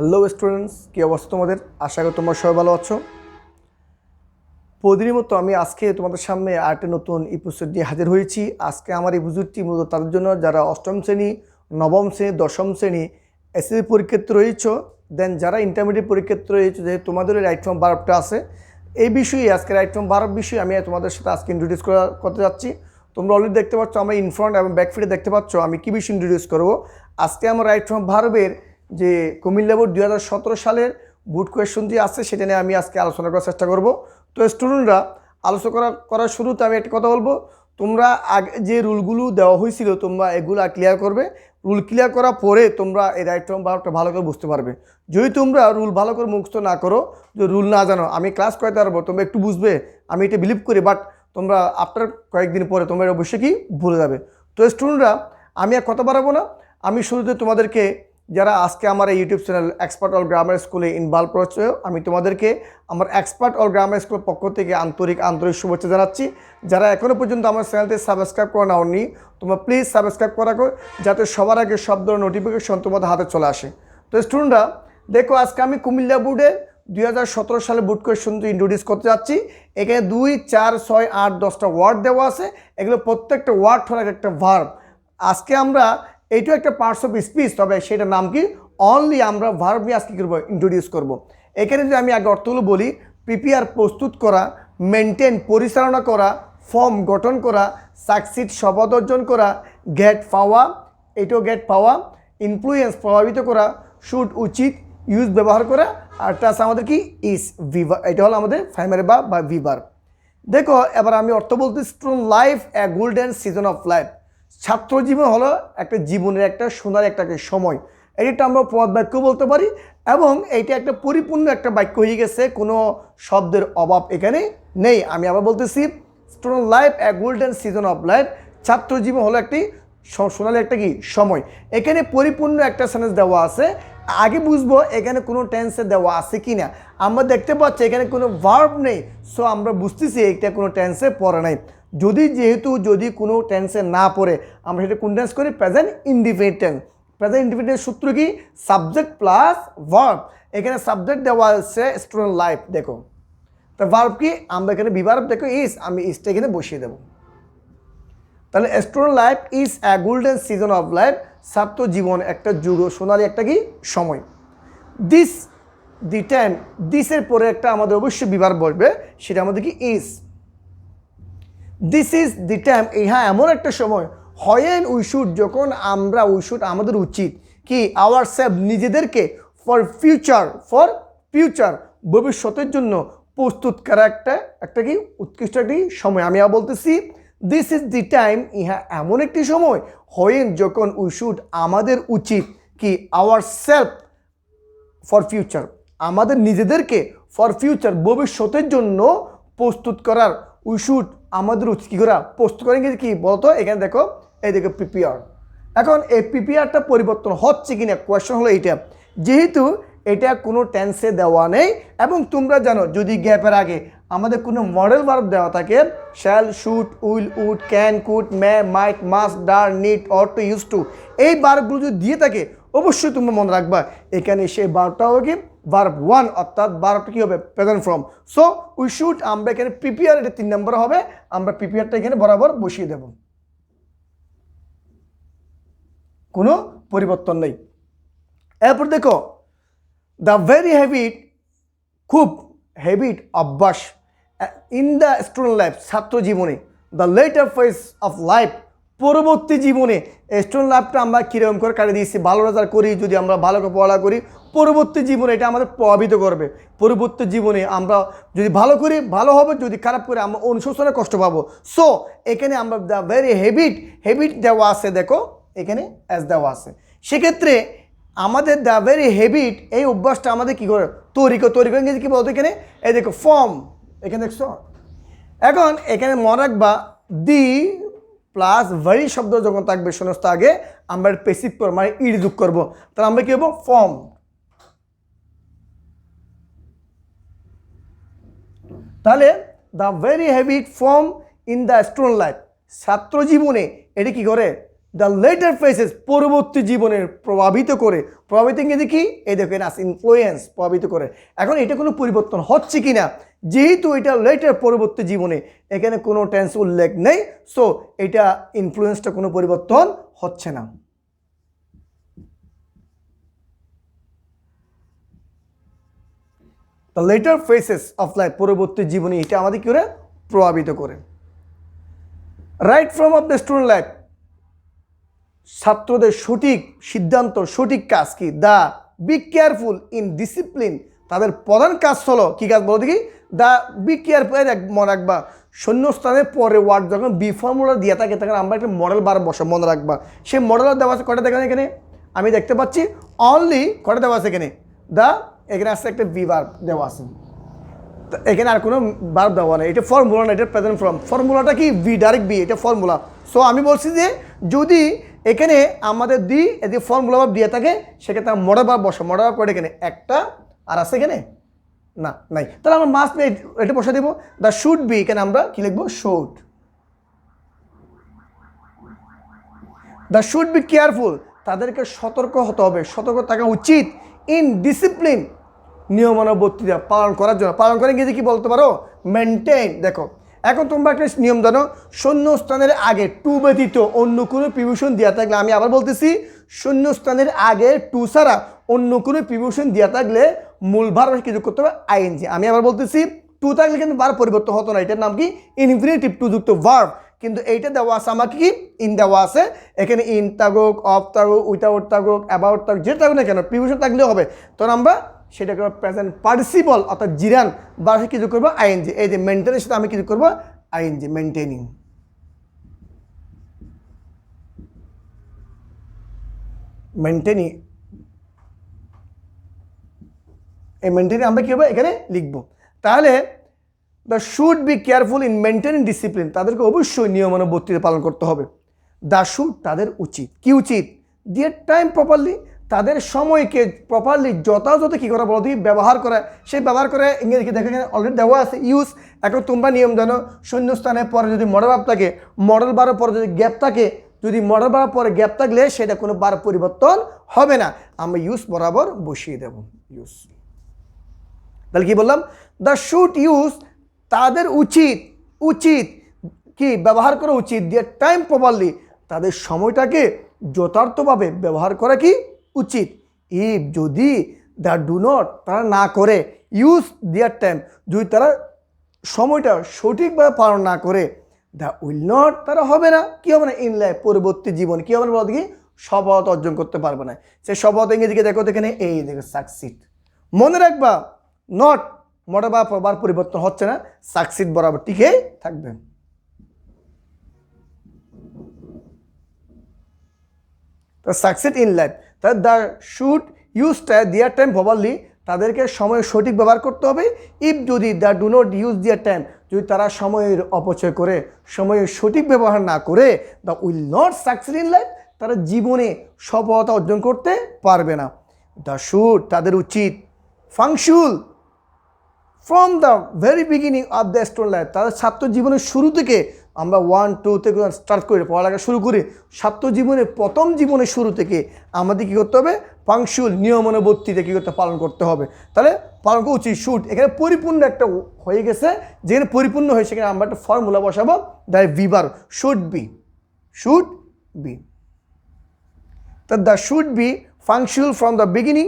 Hello students, কী অবস্থা তোমাদের? আশা করি তোমরা সবাই ভালো আছো। প্রতিদিনের মতো আমি আজকে তোমাদের সামনে আরেকটা নতুন এপিসোড নিয়ে হাজির হয়েছি। আজকে আমার এই এপিসোডটি মূলত তাদের জন্য যারা অষ্টম শ্রেণী, নবম শ্রেণী, দশম শ্রেণী এসএসসি পরীক্ষাতে রয়েছ, দেন যারা ইন্টারমিডিয়েট পরীক্ষাতে রয়েছে, যে তোমাদের রাইট ফ্রম ভার্বটা আছে, এই বিষয়ে আজকে রাইট ফ্রম ভার্ব বিষয়ে আমি তোমাদের সাথে আজকে ইন্ট্রোডিউস করতে যাচ্ছি। তোমরা অলরেডি দেখতে পাচ্ছ, আমরা ইনফ্রন্ট এবং ব্যাক ফিটে দেখতে পাচ্ছ আমি কী বিষয় ইন্ট্রোডিউস করবো। আজকে আমার রাইট ফ্রম ভার্বের যে কুমিল্লা বোর্ড 2017 সালের বোর্ড কোয়েশ্চন যে আছে সেটা নিয়ে আমি আজকে আলোচনা করার চেষ্টা করব। তো স্টুডেন্টরা, আলোচনা করার শুরুতে আমি একটা কথা বলবো, তোমরা আগে যে রুলগুলো দেওয়া হয়েছিল তোমরা এগুলো ক্লিয়ার করবে। রুল ক্লিয়ার করার পরে তোমরা এই রাইট ফ্রম ভার্বটা ভালো করে বুঝতে পারবে। যদি তোমরা রুল ভালো করে মুখস্থ না করো, যে রুল না জানো, আমি ক্লাস করাতে পারবো, তোমরা একটু বুঝবে, আমি এটা বিলিভ করি, বাট তোমরা আফটার কয়েকদিন পরে তোমরা অবশ্যই কি ভুলে যাবে। তো স্টুডেন্টরা, আমি আর কথা বাড়াবো না, আমি শুরুতে তোমাদেরকে, যারা আজকে আমার এই YouTube channel expert all grammar স্কুলে ইনভলভ রয়েছে, আমি তোমাদেরকে আমার এক্সপার্ট অল গ্রামার স্কুলের পক্ষ থেকে আন্তরিক শুভেচ্ছা জানাচ্ছি। যারা এখনও পর্যন্ত আমার চ্যানেলটি সাবস্ক্রাইব করা নাওনি, তোমরা প্লিজ সাবস্ক্রাইব করা করো, যাতে সবার আগে সব ধরনের নোটিফিকেশন তোমাদের হাতে চলে আসে। তো স্টুডেন্টরা দেখো, আজকে আমি কুমিল্লা বোর্ডের 2017 সালে বোর্ড কোয়েশ্চন ইন্ট্রোডিউস করতে যাচ্ছি। এখানে 2, 4, 6, 8, 10টা ওয়ার্ড দেওয়া আছে। এগুলো প্রত্যেকটা ওয়ার্ড হলো একটা ভার্ব। আজকে আমরা এইটাও একটা পার্টস অফ স্পিচ, তবে সেটার নাম কি, অনলি আমরা ভার্ব নিয়ে আজকে করবো, ইন্ট্রোডিউস করব। এখানে যদি আমি আগে অর্থগুলো বলি, প্রিপেয়ার প্রস্তুত করা, মেনটেন পরিচালনা করা, ফর্ম গঠন করা, সাকসিড সফলতা অর্জন করা, গেট পাওয়া, এটাও গেট পাওয়া, ইনফ্লুয়েন্স প্রভাবিত করা, শুড উচিত, ইউজ ব্যবহার করা, আর টাস আমাদের কি ইস ভিভার, এটা হলো আমাদের প্রাইমারি বা ভিভার। দেখো এবার আমি অর্থ বলতে, student life A golden season of life, ছাত্র জীবন হলো একটা জীবনের একটা সোনার একটা সময়। এটা আমরা পদ বাক্য বলতে পারি, এবং এইটা একটা পরিপূর্ণ একটা বাক্য হয়ে গেছে, কোনো শব্দের অভাব এখানে নেই। আমি আবার বলতেছি, student life A golden season of life, ছাত্র জীবন হলো একটি সোনালি একটা কি সময়। এখানে পরিপূর্ণ একটা সেন্টেন্স দেওয়া আছে। আগে বুঝবো এখানে কোনো টেন্সে দেওয়া আছে কি না। আমরা দেখতে পাচ্ছি এখানে কোনো ভার্ব নেই, সো আমরা বুঝতেছি এটা কোনো টেন্সে পড়ে নাই। যদি কোনো টেন্সে না পড়ে, আমরা সেটা কোন টেন্স করি, present indefinite tense. Present indefinite সূত্র কি, সাবজেক্ট প্লাস ভার্ব। এখানে সাবজেক্ট দেওয়া আছে স্টুডেন্ট লাইফ, দেখো তো ভার্ব কি, আমরা এখানে বিভার্ব দেখো ইস, আমি ইসটা এখানে বসিয়ে দেবো। তাহলে student life is a golden season of life, ছাত্র জীবন একটা যুগ সোনালি একটা কি সময়। দিস দি টাইম, দিসের পরে একটা আমাদের অবশ্যই বিভার্ব বসবে, সেটা আমাদের কি is. This is the time, হ্যাঁ এমন একটা সময়, হোয়েন উই শুড, যখন আমরা, উই শুড আমাদের উচিত কি, আওয়ার সেলফ নিজেদেরকে, ফর ফিউচার ভবিষ্যতের জন্য প্রস্তুত করা একটা কি উৎকৃষ্ট একটি সময়। আমি আবার বলতেছি, দিস ইজ দি টাইম, ইহা এমন একটি সময়, হোয়েন যখন, উই শুড আমাদের উচিত কি, আওয়ার সেলফ ফর ফিউচার আমাদের নিজেদেরকে, ফর ফিউচার ভবিষ্যতের জন্য প্রস্তুত করার, উই শুড আমাদের উচিত কী করা, প্রস্তুত করেন কি বলতো, এখানে দেখো, এই দেখো প্রিপেয়ার। এখন এই প্রিপেয়ারটা পরিবর্তন হচ্ছে কিনা, কোয়েশ্চন হলো এইটা, যেহেতু এটা কোনো টেন্সে দেওয়া নেই, এবং তোমরা জানো যদি গ্যাপের আগে আমাদের কোনো মডেল ভার্ব দেওয়া থাকে, shall, should, will, would, can, could, may, might, must, dare, need, ought to, use to, এই ভার্বগুলো যদি দিয়ে থাকে, অবশ্যই তোমরা মনে রাখবা এখানে সেই ভার্বটা হবে কি, ভার্ব 1, অর্থাৎ ভার্বটা কী হবে, present form. So we should, আমরা এখানে প্রিপেয়ার, এটা 3 নম্বর হবে, আমরা প্রিপেয়ারটা এখানে বরাবর বসিয়ে দেব, কোনো পরিবর্তন নেই। এরপর দেখো, দ্য ভেরি হ্যাবিট, খুব, হ্যাবিট অভ্যাস, ইন দ্য স্টুডেন্ট লাইফ ছাত্র জীবনে, the letter phase of life পরবর্তী জীবনে, স্টুডেন্ট লাইফটা আমরা কীরকম করে কাটিয়ে দিয়েছি, ভালো রেজাল্ট করি, যদি আমরা ভালো করে পড়া করি, পরবর্তী জীবনে এটা আমাদের প্রভাবিত করবে। পরবর্তী জীবনে আমরা যদি ভালো করি ভালো হবে, যদি খারাপ করি আমরা অনুশোচনে কষ্ট পাবো। সো এখানে আমরা দ্য ভেরি হ্যাবিট দেওয়া আছে, দেখো এখানে অ্যাজ দেওয়া আছে, সেক্ষেত্রে আমাদের দ্য ভেরি হ্যাবিট, এই অভ্যাসটা আমাদের কী করে তৈরি করে ইংরেজি কী বলতো, এখানে এই দেখো ফর্ম, এখানে দেখছো। এখন এখানে মনে রাখবা, দি প্লাস ভেরি শব্দ যখন থাকবে সমস্ত আগে, আমরা পেসিভ করবো, মানে ইড যোগ করবো, তাহলে আমরা কী হবো, ফর্ম। তাহলে the very habit form in the student life, ছাত্র জীবনে এটি কী করে দ্য লেটার ফেসেস পরবর্তী জীবনের প্রভাবিত করে, প্রভাবিত ইংরেজি কি এই দেখেন আস ইনফ্লুয়েন্স, প্রভাবিত করে। এখন এটা কোনো পরিবর্তন হচ্ছে কি না, যেহেতু এটা লেটার পরবর্তী জীবনে এখানে কোনো টেন্স উল্লেখ নেই, সো এটা ইনফ্লুয়েন্সটা কোনো পরিবর্তন হচ্ছে না। The letter faces of life পরবর্তী জীবনে এটা আমাদের কি করে প্রভাবিত করে। Right from of the student life ছাত্রদের সঠিক সিদ্ধান্ত, সঠিক কাজ কি, the be careful in discipline, তাদের প্রধান কাজ হলো কি কাজ বলো দেখি, দ্য বি কেয়ারফুল, মনে রাখবা শূন্যস্থানের পরে ওয়ার্ড যখন বি ফর্মুলা দিয়ে থাকে তখন আমরা একটা মডেল বার বসা মনে রাখবা। সেই মডেল দেওয়া আছে কটা দেখেন এখানে আমি দেখতে পাচ্ছি অনলি কটা দেওয়া আছে এখানে, দ্য এখানে আসছে একটা বি ভার্ব দেওয়া আছে, এখানে আর কোনো ভার্ব দেওয়া নেই, এটা ফর্মুলা না, এটা প্রেজেন্ট ফর্ম। ফর্মুলাটা কি বি, ডাইরেক্ট বি, এটা ফর্মুলা। সো আমি বলছি যে যদি এখানে আমাদের যদি ফর্মুলা ভার্ব দিয়ে থাকে সেক্ষেত্রে মডেল ভার্ব বসা, মডেল ভার্ব করে এখানে একটা আর আছে এখানে না নাই, তাহলে আমরা মাস্ট এটা বসা দেবো দ্য শুড বি, এখানে আমরা কি লিখবো should. The should be careful, তাদেরকে সতর্ক হতে হবে, সতর্ক থাকা উচিত, ইন ডিসিপ্লিন নিয়মানুবর্তিতা পালন করার জন্য। পালন করে ইংরেজি কি বলতে পারো, মেনটেন। দেখো এখন তোমরা একটা নিয়ম জানো, শূন্যস্থানের আগে টু ব্যতীত অন্য কোনো প্রিপোজিশন দেওয়া থাকলে, আমি আবার বলতেছি শূন্যস্থানের আগে টু ছাড়া অন্য কোনো প্রিপোজিশন দেওয়া থাকলে মূল ভার্ব কি যোগ করতে হবে আইএনজি। আমি আবার বলতেছি টু থাকলে কিন্তু ভার্ব পরিবর্তন হতো না, এটার নাম কি ইনফিনিটিভ টু যুক্ত ভার্ব, কিন্তু এইটা দেওয়া আছে আমাকে কি ইন দেওয়া আছে, এখানে ইন থাকুক, অফ থাকুক, উইথাউট থাকুক, অ্যাবাউট থাকুক, যে থাকুক না কেন প্রিপোজিশন থাকলেও হবে। তখন আমরা সেটাকে প্রেজেন্ট পার্টিসিপল অর্থাৎ জিরান বা কি যোগ করবো আইএনজি। এই যে মেনটেনের সাথে আমি কি যোগ করবো আইএনজি, মেনটেনিং। মেনটেনিং, এই মেনটেনিং আমরা কী হবে এখানে লিখবো। তাহলে the should be careful in maintaining discipline, তাদেরকে অবশ্যই নিয়মানুবর্তিতা পালন করতে হবে। দ্য শুড তাদের উচিত, কি উচিত, দিয়ার টাইম প্রপারলি, তাদের সময়কে প্রপারলি যথাযথ কী করা বলো ব্যবহার করা। সেই ব্যবহার করে ইংরেজি দেখে অলরেডি দেওয়া আছে ইউজ। এখন তোমরা নিয়ম জানো শূন্যস্থানের পরে যদি মডেল ভার্ব থাকে, মডেল ভার্বের পরে যদি গ্যাপ থাকে, যদি মডেল ভার্বের পরে গ্যাপ থাকলে সেটা কোনো বার পরিবর্তন হবে না, আমরা ইউজ বরাবর বসিয়ে দেব ইউজ। তাহলে কি বললাম, দ্য শুড ইউজ তাদের উচিত, উচিত কি ব্যবহার করা উচিত, দিয়ে টাইম প্রপারলি তাদের সময়টাকে যথার্থভাবে ব্যবহার করা কি উচিত। ইফ যদি দ্য ডু নট তারা না করে, ইউজ দেয়ার টাইম যদি তারা সময়টা সঠিকভাবে পালন না করে, দ্য উইল নট তারা হবে না, কী হবে না ইন লাইফ পরবর্তী জীবন কী হবে না বলতে কি সফলতা অর্জন করতে পারবে না। সে সফলতা ইংরেজিকে দেখো এখানে এই দেখো সাকসিড। মনে রাখবা নট মডেল বা প্রবার পরিবর্তন হচ্ছে না, সাকসিড বরাবর টিকে থাকবে। তো সাকসিড ইন লাইফ, তাহলে the should use their time properly, তাদেরকে সময় সঠিক ব্যবহার করতে হবে। ইফ যদি the do not use their time যদি তারা সময়ের অপচয় করে, সময়ের সঠিক ব্যবহার না করে, the will not succeed in life তারা জীবনে সফলতা অর্জন করতে পারবে না। দ্য শুড তাদের উচিত, functional from the very beginning of the student life, তাদের ছাত্র জীবনের শুরু থেকে, আমরা 1 2 থেকে স্টার্ট করে পড়ালেখা শুরু করি, ছাত্র জীবনের প্রথম জীবনের শুরু থেকে আমাদের কী করতে হবে পাংশুয়াল নিয়মানুবর্তিতা কী করতে পালন করতে হবে। তাহলে পালন করা উচিত। শুড এখানে পরিপূর্ণ একটা হয়ে গেছে, যেখানে পরিপূর্ণ হয়ে সেখানে আমরা একটা ফর্মুলা বসাবো, the viewer should be, should be. তা the should be functional from the beginning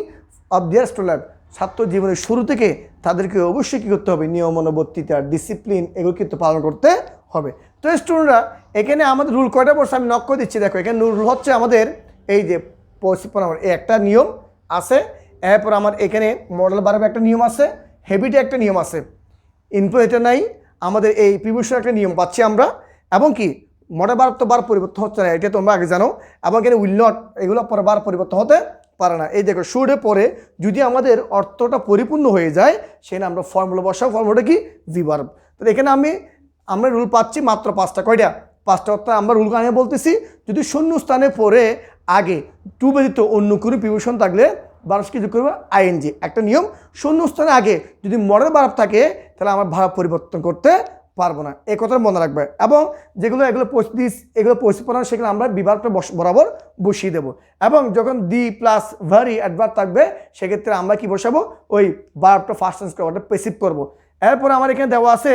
of their student life, ছাত্র জীবনের শুরু থেকে তাদেরকে অবশ্যই কী করতে হবে নিয়মানুবর্তিতা ডিসিপ্লিন এগুলো কিন্তু পালন করতে হবে। তো স্টুডেন্টরা এখানে আমাদের রুল কয়টা পড়ছে আমি নক করে দিচ্ছি। দেখো এখানে রুল হচ্ছে আমাদের এই যে একটা নিয়ম আছে, এরপর আমার এখানে মডেল ভার্বের একটা নিয়ম আছে, হ্যাবিটে একটা নিয়ম আছে, ইনপুট এটা নাই, আমাদের এই প্রিপোজিশনের একটা নিয়ম পাচ্ছি আমরা, এবং কি মডেল ভার্ব তো বার পরিবর্তন হচ্ছে না, এটা তোমরা আগে জানো, এবং এখানে উইল নট এগুলো পরে বার পরিবর্তন হতে পারে না। এই দেখো শুডে পরে যদি আমাদের অর্থটা পরিপূর্ণ হয়ে যায় সেখানে আমরা ফর্মুলা বসাও, ফর্মুলাটা কি ভিভার্ব। তো এখানে আমরা রুল পাচ্ছি মাত্র 5টা, কয়টা 5টা। অর্থাৎ আমরা রুল আমি বলতেছি যদি শূন্য স্থানে পরে আগে টু ব্যতীত অন্য কোনো প্রিপোজিশন থাকলে বারস কি যোগ করবো আইএনজি। একটা নিয়ম, শূন্য স্থানে আগে যদি মডেল ভার্ব থাকে তাহলে আমার ভার্ব পরিবর্তন করতে পারবো না, এই কথাটা মনে রাখবে। এবং এগুলো পরিস্থিতি পড়ানো সেখানে আমরা বিভাগটা বরাবর বসিয়ে দেবো। এবং যখন দি প্লাস ভারি অ্যাডভার্ব থাকবে সেক্ষেত্রে আমরা কি বসাবো, ওই ভার্বটা ফার্স্ট টেন্স করবো, ওটা পেসিভ করবো। এরপরে আমার এখানে দেওয়া আছে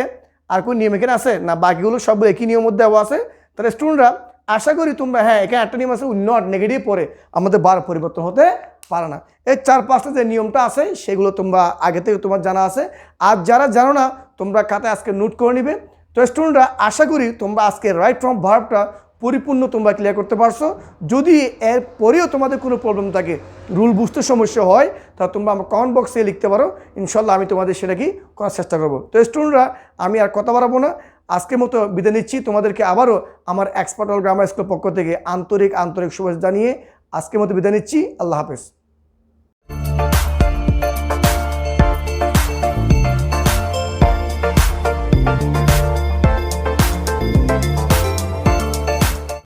আর কোন নিয়ম এখানে আছে না, বাকিগুলো সব একই নিয়ম মধ্যে দেওয়া আছে। তাহলে স্টুডেন্টরা আশা করি তোমরা, হ্যাঁ এখানে একটা নিয়ম আছে, নট নেগেটিভ পরে আমাদের বার পরিবর্তন হতে পারে না। এই 4-5টা যে নিয়মটা আছে সেগুলো তোমরা আগে থেকে তোমার জানা আছে। আর যারা জানো না তোমরা খাতায় আজকে নোট করে নিবে। তো স্টুডেন্টরা আশা করি তোমরা আজকে রাইট ফ্রম ভার্বটা পরিপূর্ণ তোমরা ক্লিয়ার করতে পারছো। যদি এর পরেও তোমাদের কোনো প্রবলেম থাকে, রুল বুঝতে সমস্যা হয়, তা তোমরা আমার কমেন্ট বক্সে লিখতে পারো, ইনশাল্লাহ আমি তোমাদের সেটা কি করার চেষ্টা করবো। তো স্টুডেন্টরা আমি আর কথা বাড়াবো না, আজকের মতো বিদায় নিচ্ছি। তোমাদেরকে আবারও আমার এক্সপার্ট অল গ্রামার স্কুলের পক্ষ থেকে আন্তরিক শুভেচ্ছা জানিয়ে আজকের মতো বিদায় নিচ্ছি। আল্লাহ হাফেজ।